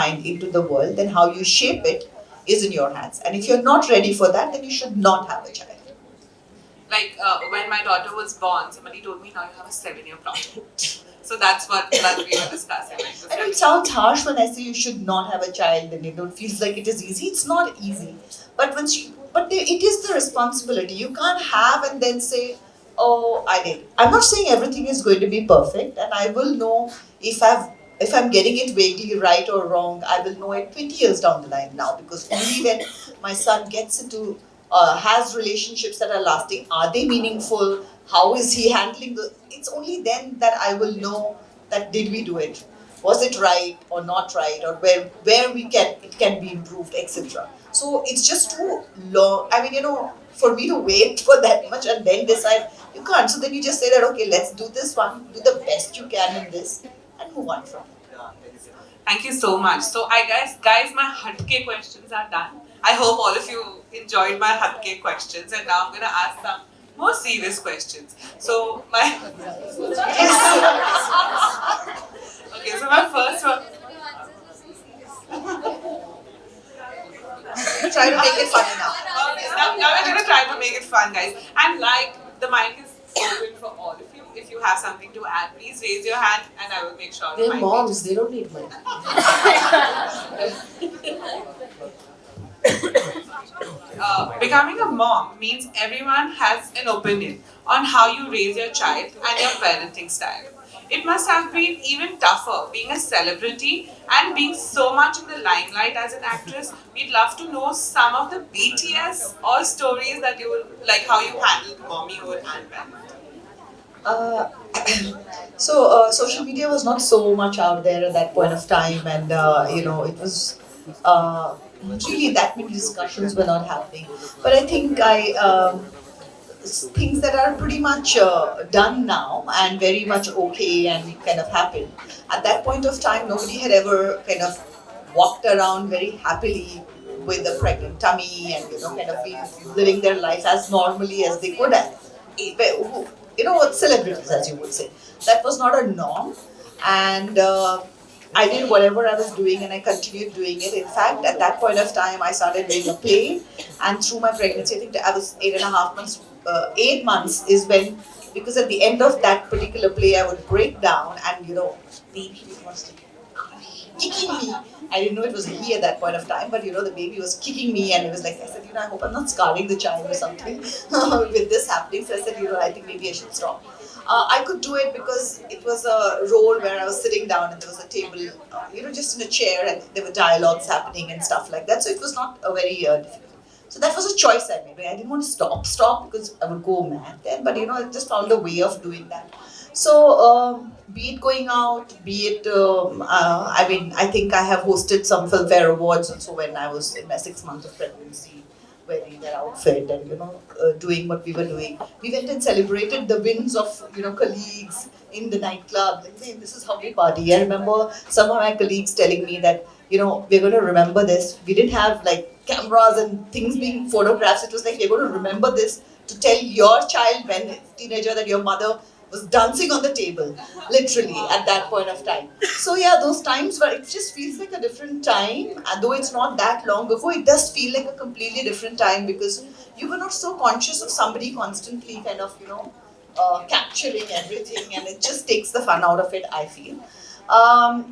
behind into the world, then how you shape it is in your hands. And if you're not ready for that, then you should not have a child. Like when my daughter was born, somebody told me now you have a 7-year project. So that's what we were discussing. Like I know it sounds harsh when I say you should not have a child, and it feels like it is easy. It's not easy, but it is the responsibility. You can't have and then say, "Oh, I did." I'm not saying everything is going to be perfect, and I will know if I'm getting it vaguely right or wrong. I will know it 20 years down the line now, because only when my son gets into has relationships that are lasting, are they meaningful? How is he handling the? It's only then that I will know that did we do it, was it right or not right, or where we can it can be improved, etc. So it's just too long. I mean, for me to wait for that much and then decide, you can't. So then you just say that, okay, let's do this one, do the best you can in this, and move on from it. Thank you so much. So I guys, my hatke questions are done. I hope all of you enjoyed my hatke questions, and now I'm gonna ask some more serious questions. So my okay, so my first one. Try to make it funny now. Okay, now we're gonna try to make it fun, guys. And like the mic is open for all of you. If you have something to add, please raise your hand, and I will make sure. They're moms. They don't need money. Becoming a mom means everyone has an opinion on how you raise your child and your parenting style. It must have been even tougher being a celebrity and being so much in the limelight as an actress. We'd love to know some of the BTS or stories that you would like, how you handled mommyhood and parenting. Uh, social media was not so much out there at that point of time, and it was really that many discussions were not happening. But I think things that are pretty much done now and very much okay and kind of happened. At that point of time, nobody had ever kind of walked around very happily with a pregnant tummy and kind of been living their life as normally as they could have. Celebrities, as you would say. That was not a norm, and I did whatever I was doing, and I continued doing it. In fact, at that point of time, I started doing a play, and through my pregnancy, I think I was 8.5 months. 8 months is when, because at the end of that particular play, I would break down, and baby was kicking me. I didn't know it was a he at that point of time, but the baby was kicking me, and it was like, I said, I hope I'm not scarring the child or something with this happening. So I said, I think maybe I should stop. I could do it because it was a role where I was sitting down and there was a table, just in a chair, and there were dialogues happening and stuff like that. So it was not a very difficult. So that was a choice I made. I didn't want to stop because I would go mad then, but I just found a way of doing that. So be it going out, be it, I think I have hosted some Filmfare Awards also when I was in my 6 months of pregnancy, wearing that outfit and doing what we were doing. We went and celebrated the wins of colleagues in the nightclub. Like, hey, this is how we party. I remember some of my colleagues telling me that we're going to remember this. We didn't have like cameras and things being photographs. It was like, we're going to remember this to tell your child when a teenager that your mother was dancing on the table, literally, at that point of time. So yeah, those times where it just feels like a different time, and though it's not that long ago, it does feel like a completely different time because you were not so conscious of somebody constantly kind of, capturing everything, and it just takes the fun out of it, I feel.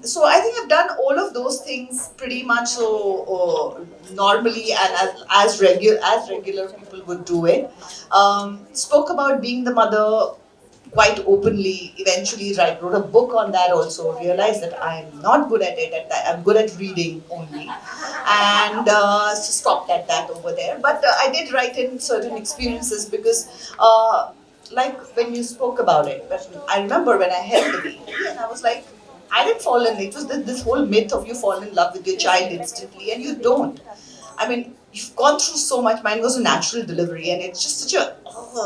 So I think I've done all of those things pretty much so normally and as regular people would do it. Spoke about being the mother quite openly. Eventually, wrote a book on that also. Realized that I'm not good at it. I'm good at reading only, and so stopped at that over there. But I did write in certain experiences because. Like when you spoke about it, but I remember when I held the baby and I was like, I didn't fall in. It was this whole myth of you fall in love with your child instantly, and you don't. I mean, you've gone through so much. Mine was a natural delivery, and it's just such a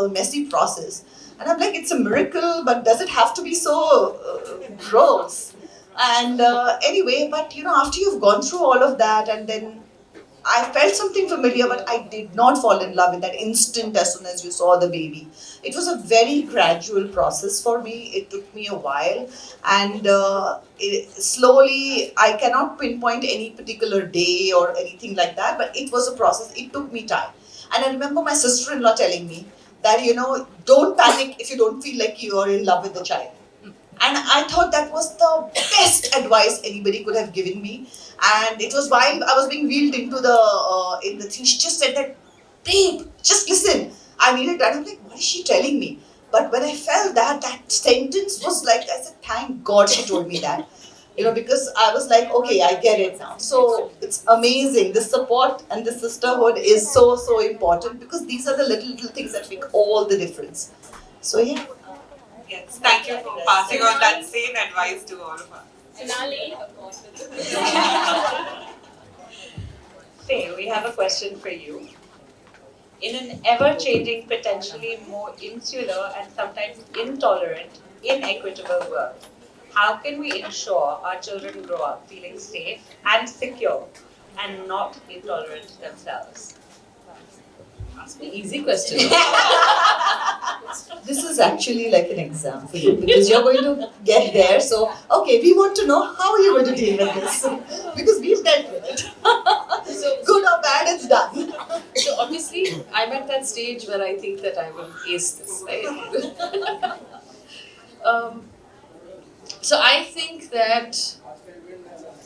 messy process. And I'm like, it's a miracle, but does it have to be so gross? And anyway, but after you've gone through all of that, and then I felt something familiar, but I did not fall in love in that instant as soon as you saw the baby. It was a very gradual process for me. It took me a while, and slowly, I cannot pinpoint any particular day or anything like that, but it was a process. It took me time. And I remember my sister in law telling me that, don't panic if you don't feel like you are in love with the child. And I thought that was the best advice anybody could have given me. And it was while I was being wheeled into the in the thing, she just said that, babe, just listen. I needed that. I'm like, what is she telling me? But when I felt that sentence was like, I said, thank God she told me that. Because I was like, okay, I get it now. So it's amazing. The support and the sisterhood is so, so important, because these are the little things that make all the difference. So yeah. Yes, thank you for passing on that same advice to all of us. Sonali. Faye, we have a question for you. In an ever-changing, potentially more insular and sometimes intolerant, inequitable world, how can we ensure our children grow up feeling safe and secure and not intolerant themselves? Easy question. This is actually like an exam for you, because you're going to get there. So, okay, we want to know how you're going to deal with this, because we've dealt with it. So, Good or bad, it's done. so obviously, I'm at that stage where I think that I will ace this. Right? So I think that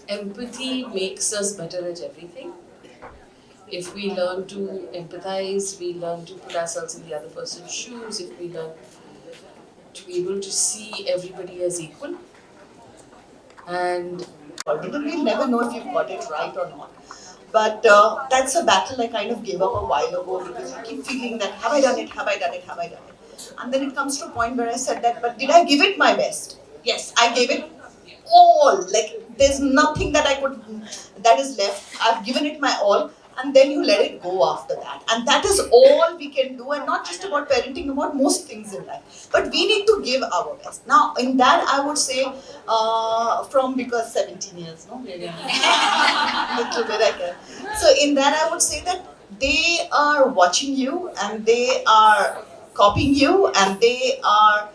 empathy makes us better at everything. If we learn to empathize, we learn to put ourselves in the other person's shoes, if we learn to be able to see everybody as equal. And Because we'll never know if you've got it right or not. But that's a battle I kind of gave up a while ago, because you keep feeling that, have I done it, have I done it, have I done it? And then it comes to a point where I said that, but did I give it my best? Yes, I gave it all. Like, there's nothing that is left. I've given it my all. And then you let it go after that. And that is all we can do, and not just about parenting, about most things in life. But we need to give our best. Now, in that, I would say, because 17 years, no? Maybe. Little bit I can. So, in that, I would say that they are watching you, and they are copying you, and they are,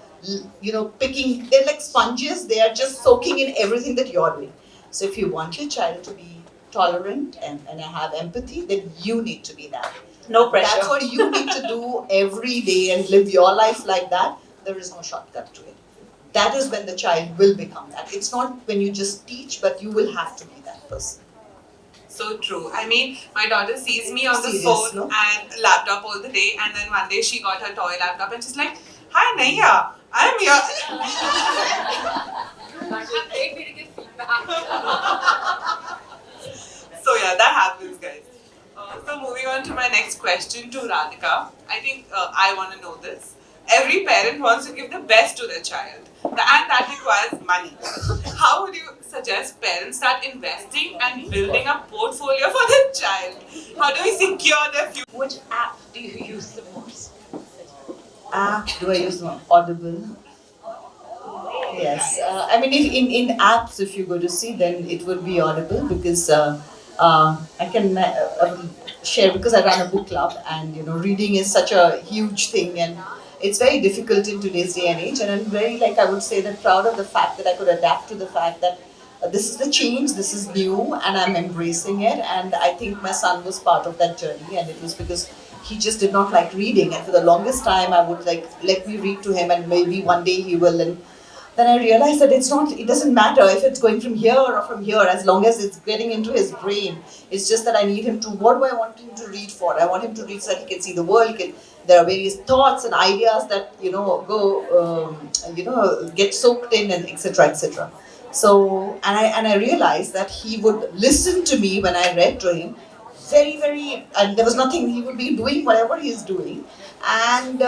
picking, they're like sponges. They are just soaking in everything that you're doing. So, if you want your child to be tolerant and have empathy, then you need to be that. No pressure. That's what you need to do every day and live your life like that. There is no shortcut to it. That is when the child will become that. It's not when you just teach, but you will have to be that person. So true. I mean, my daughter sees me on the Serious, phone no? and laptop all the day, and then one day she got her toy laptop and she's like, "Hi, Naya, I'm here." So yeah, that happens, guys. So moving on to my next question to Radhika. I think I want to know this. Every parent wants to give the best to their child, and that requires money. How would you suggest parents start investing and building a portfolio for their child? How do we secure their future? Which app do you use the most? App, do I use one? Audible? Yes. I mean, if in apps, if you go to see, then it would be Audible, because I can share, because I run a book club, and reading is such a huge thing, and it's very difficult in today's day and age. And I'm very, like, I would say that, proud of the fact that I could adapt to the fact that this is the change, this is new, and I'm embracing it. And I think my son was part of that journey, and it was because he just did not like reading, and for the longest time I would like, let me read to him, and maybe one day he will. And then I realized that it doesn't matter if it's going from here or from here, as long as it's getting into his brain. It's just that I need him to, what do I want him to read for? I want him to read so that he can see the world. There are various thoughts and ideas that, get soaked in, and etc., etc. So, and I realized that he would listen to me when I read to him, very, very, and there was nothing, he would be doing whatever he's doing, and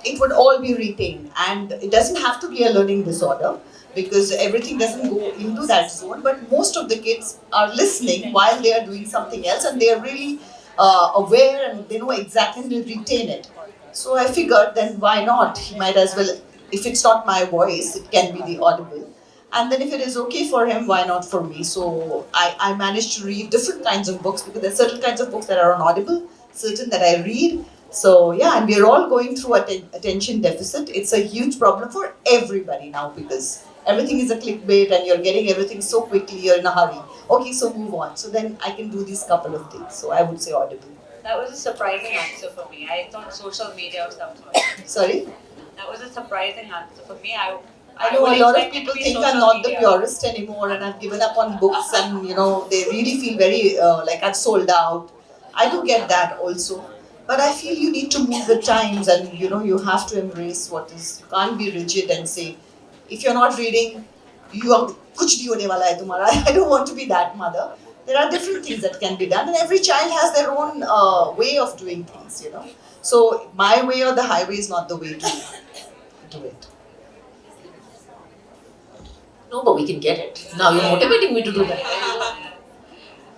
it would all be retained. And it doesn't have to be a learning disorder, because everything doesn't go into that zone, but most of the kids are listening while they are doing something else, and they are really aware, and they know exactly, and they retain it. So I figured, then why not? He might as well, if it's not my voice, it can be the Audible. And then if it is okay for him, why not for me? So I managed to read different kinds of books because there's certain kinds of books that are on Audible, certain that I read. So yeah, and we're all going through attention deficit. It's a huge problem for everybody now because everything is a clickbait and you're getting everything so quickly, you're in a hurry. Okay, so move on. So then I can do these couple of things. So I would say Audible. That was a surprising answer for me. I thought social media or some sort. Sorry? That was a surprising answer for me. I know would a lot of expect it to people be think I'm social not the media. purist anymore and I've given up on books and they really feel very like I've sold out. I do get that also. But I feel you need to move with times and you have to embrace what is. You can't be rigid and say, if you're not reading, you are kuch nahi hone wala hai tumhara. I don't want to be that mother. There are different things that can be done and every child has their own way of doing things. So my way or the highway is not the way to do it. No, but we can get it. Now you're motivating me to do that.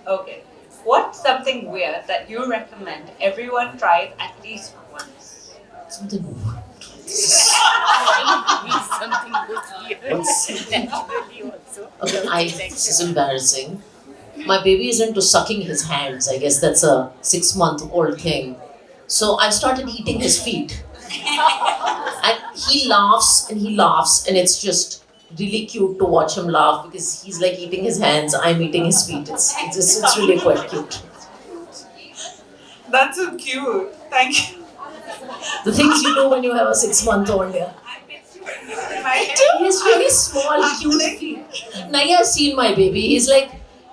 Okay. What's something weird that you recommend everyone tries at least once? Something. Something good here. Okay, this is embarrassing. My baby is into sucking his hands. I guess that's a 6-month-old thing. So I started eating his feet. And he laughs and he laughs, and it's just really cute to watch him laugh because he's like eating his hands, I'm eating his feet. It's really quite cute. That's so cute. Thank you. The things you do when you have a 6-month-old, yeah. He has really small, cute feet. Naya's seen my baby.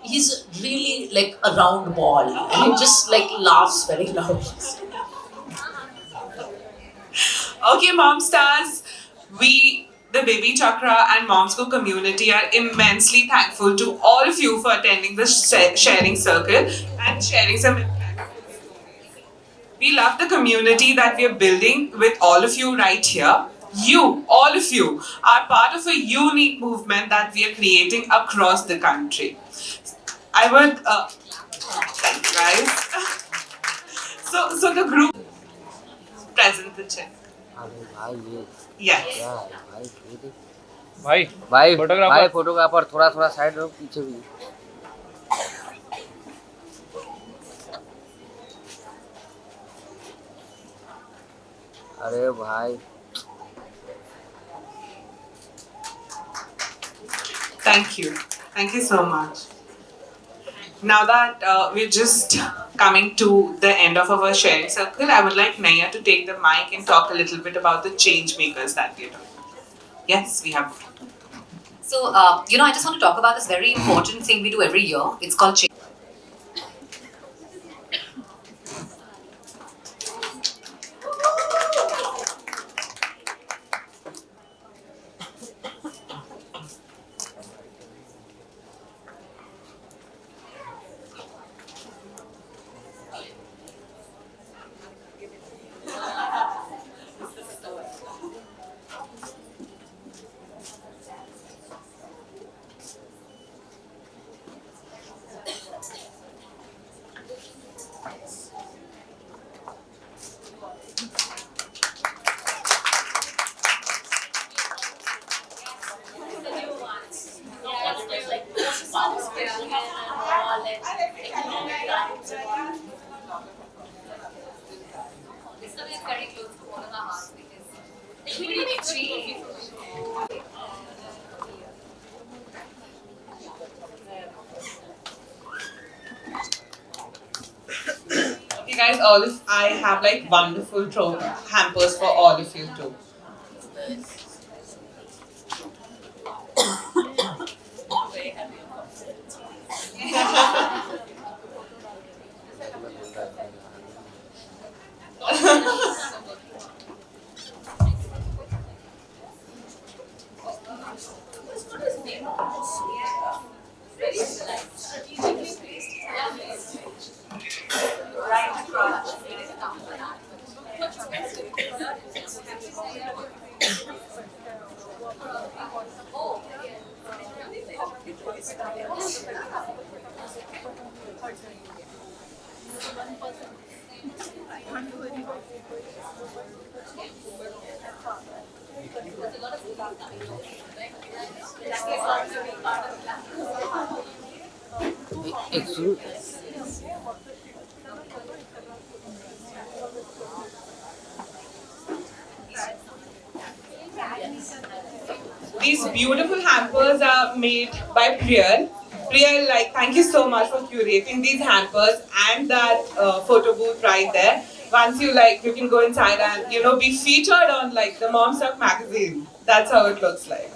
He's really like a round ball, and he just like laughs very loud. Okay, Mom Stars, we, the Baby Chakra and Moms Go community, are immensely thankful to all of you for attending the sharing circle and sharing some impact. We love the community that we are building with all of you right here. You, all of you, are part of a unique movement that we are creating across the country. I would, thank you guys. So the group present the check. अरे भाई ये Yes. क्या है भाई फिर भाई भाई photographer. भाई फोटोग्राफर थोड़ा थोड़ा साइड रहो पीछे भी अरे भाई Thank you. Thank you so much. Now that we're just coming to the end of our sharing circle, I would like Naya to take the mic and talk a little bit about the change makers that we're doing. Yes, we have. So, I just want to talk about this very important thing we do every year. It's called change. It's very close to all of our hearts because we need to change. Okay, guys, I have like wonderful hampers for all of you too. एक शुरू These beautiful hampers are made by Priyal. Priyal, like, thank you so much for curating these hampers and that photo booth right there. Once you like, you can go inside and be featured on like the Mom Stuff magazine. That's how it looks like.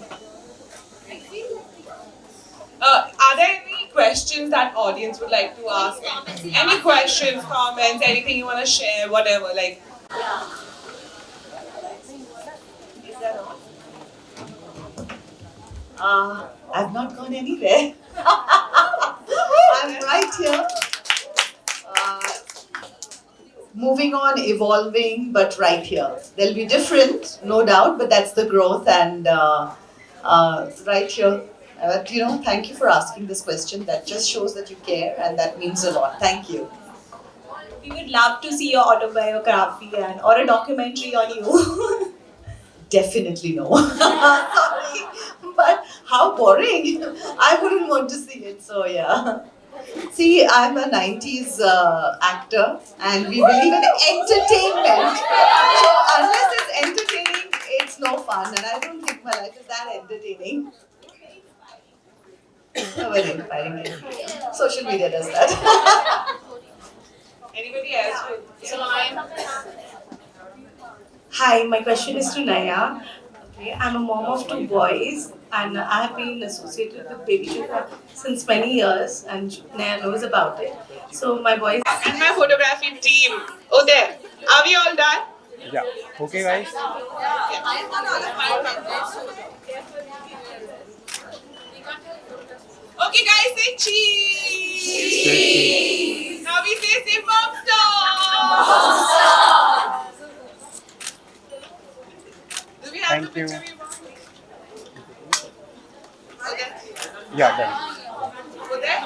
Are there any questions that audience would like to ask? Any questions, comments, anything you want to share, whatever, like. I've not gone anywhere. I'm right here. Uh, Moving on, evolving, but right here. They'll be different, no doubt, but that's the growth and right here. But thank you for asking this question. That just shows that you care and that means a lot. Thank you. We would love to see your autobiography or a documentary on you. Definitely no. Sorry, but how boring. I wouldn't want to see it, so yeah. See, I'm a 90s actor and we believe in entertainment. So unless it's entertaining, it's no fun and I don't think my life is that entertaining. No, very inspiring. Social media does that. Anybody else? So I'm Hi, my question is to Naya. Okay, I'm a mom of two boys and I have been associated with Baby Chukka since many years and Naya knows about it. So my boys And my photography team. Oh, there. Are we all done? Yeah. Okay, guys. Okay, guys, say cheese. Now we say Mom Stuff. Do we have Thank the picture you. we want? Okay. Yeah, done. Over there?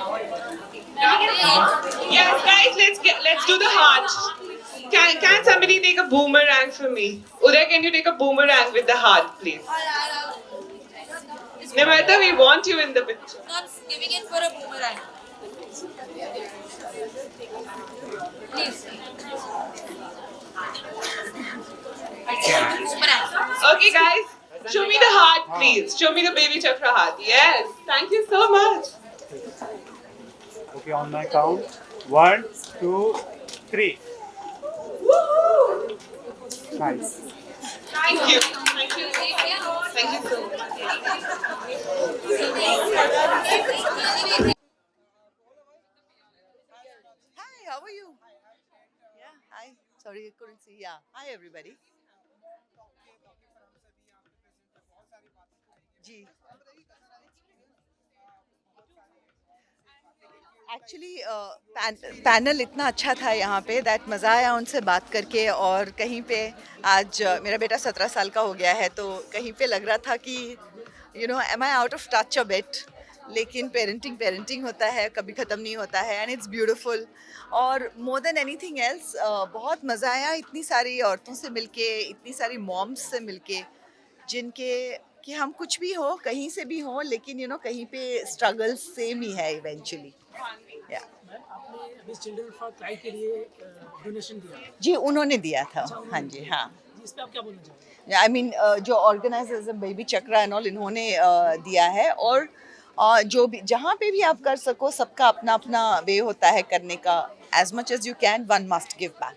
Yes, guys, let's do the heart. Can somebody take a boomerang for me? Uday, can you take a boomerang with the heart, please? Nimarta, we want you in the picture. Not giving in for a boomerang. Please. Boomerang. Okay, guys, show me the heart, please. Show me the baby chakra heart. Yes, thank you so much. Okay, on my count. 1, 2, 3. Nice. Thank you. Thank you. Thank you so much. Hi, how are you? Yeah, hi. Sorry, I couldn't see. Yeah. Hi, everybody. Ji actually panel इतना अच्छा था यहाँ पे that मज़ा आया उनसे बात करके और कहीं पे आज मेरा बेटा 17 साल का हो गया है तो कहीं पे लग रहा था कि am I out of touch a bit लेकिन पेरेंटिंग होता है कभी ख़त्म नहीं होता है एंड इट्स ब्यूटीफुल और मोर देन एनीथिंग एल्स बहुत मज़ा आया इतनी सारी औरतों से मिलके इतनी सारी मॉम्स से मिलके जिनके कि हम कुछ भी हो कहीं से भी हो लेकिन कहीं पे स्ट्रगल सेम ही है इवेंचुअली आपने अभी चिल्ड्रन फॉर क्राई के लिए डोनेशन दिया जी उन्होंने दिया था हाँ जी हाँ जी इस पे आप क्या बोलना चाहेंगे आई मीन जो organisers baby Chakra and all इन्होंने दिया है और जो भी जहाँ पे भी आप कर सको सबका अपना अपना वे होता है करने का as much as you can one must give back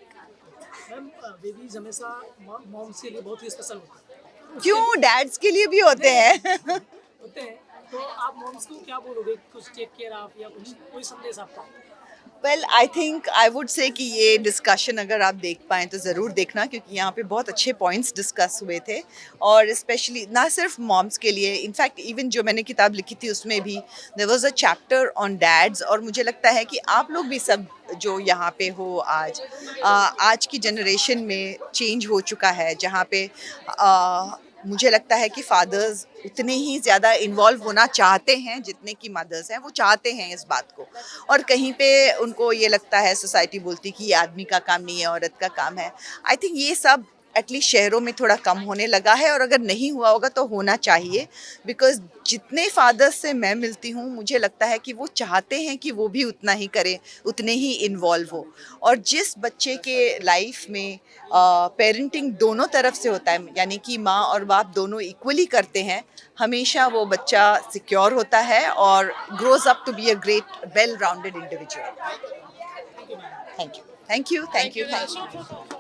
ma'am babies हमेशा मॉम्स के लिए बहुत ही स्पेशल होते हैं क्यों डैड्स के लिए भी होते हैं होते हैं तो आप मॉम्स को क्या बोलोगे कुछ टेक केयर आप या कुछ कोई संदेश आपका well I think I would say कि ये डिस्कशन अगर आप देख पाएँ तो ज़रूर देखना क्योंकि यहाँ पे बहुत अच्छे पॉइंट्स डिस्कस हुए थे और स्पेशली ना सिर्फ मॉम्स के लिए इनफैक्ट इवन जो मैंने किताब लिखी थी उसमें भी there was a chapter on dads और मुझे लगता है कि आप लोग भी सब जो यहाँ पे हो आज की जनरेशन में चेंज हो चुका है जहाँ पे मुझे लगता है कि फादर्स उतने ही ज़्यादा इन्वॉल्व होना चाहते हैं जितने कि मदर्स हैं वो चाहते हैं इस बात को और कहीं पे उनको ये लगता है सोसाइटी बोलती कि ये आदमी का काम नहीं है औरत का काम है आई थिंक ये सब एटलीस्ट शहरों में थोड़ा कम होने लगा है, और अगर नहीं हुआ होगा तो होना चाहिए, बिकॉज जितने फादर्स से मैं मिलती हूँ मुझे लगता है कि वो चाहते हैं कि वो भी उतना ही करें, उतने ही इन्वॉल्व हो। और जिस बच्चे के लाइफ में पेरेंटिंग दोनों तरफ से होता है, यानी कि माँ और बाप दोनों इक्वली करते हैं, हमेशा वो बच्चा सिक्योर होता है और grows up to be a great well rounded individual. Thank you, thank you, thank you, thank you.